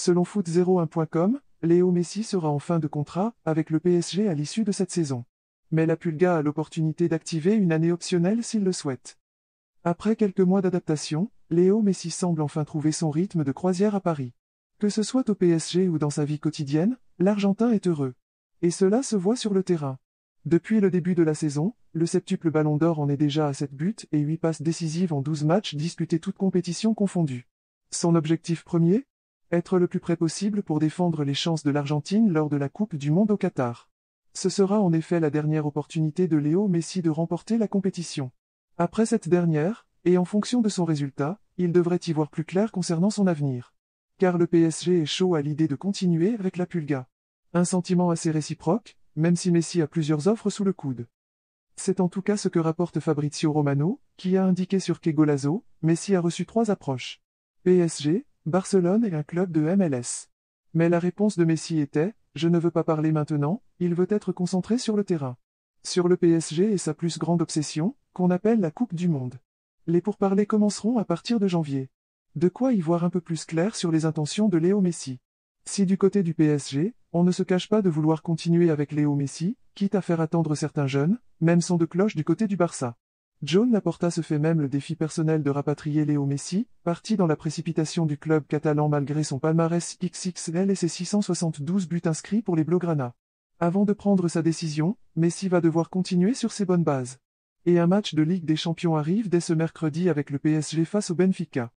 Selon foot01.com, Léo Messi sera en fin de contrat avec le PSG à l'issue de cette saison. Mais la Pulga a l'opportunité d'activer une année optionnelle s'il le souhaite. Après quelques mois d'adaptation, Léo Messi semble enfin trouver son rythme de croisière à Paris. Que ce soit au PSG ou dans sa vie quotidienne, l'Argentin est heureux. Et cela se voit sur le terrain. Depuis le début de la saison, le septuple Ballon d'Or en est déjà à 7 buts et 8 passes décisives en 12 matchs disputés toutes compétitions confondues. Son objectif premier? Être le plus près possible pour défendre les chances de l'Argentine lors de la Coupe du Monde au Qatar. Ce sera en effet la dernière opportunité de Léo Messi de remporter la compétition. Après cette dernière, et en fonction de son résultat, il devrait y voir plus clair concernant son avenir. Car le PSG est chaud à l'idée de continuer avec la Pulga. Un sentiment assez réciproque, même si Messi a plusieurs offres sous le coude. C'est en tout cas ce que rapporte Fabrizio Romano, qui a indiqué sur Que Golazo, Messi a reçu 3 approches. PSG, Barcelone et un club de MLS. Mais la réponse de Messi était « Je ne veux pas parler maintenant, il veut être concentré sur le terrain ». Sur le PSG et sa plus grande obsession, qu'on appelle la Coupe du Monde. Les pourparlers commenceront à partir de janvier. De quoi y voir un peu plus clair sur les intentions de Léo Messi. Si du côté du PSG, on ne se cache pas de vouloir continuer avec Léo Messi, quitte à faire attendre certains jeunes, même son de cloche du côté du Barça. John Laporta se fait même le défi personnel de rapatrier Léo Messi, parti dans la précipitation du club catalan malgré son palmarès XXL et ses 672 buts inscrits pour les Blaugrana. Avant de prendre sa décision, Messi va devoir continuer sur ses bonnes bases. Et un match de Ligue des Champions arrive dès ce mercredi avec le PSG face au Benfica.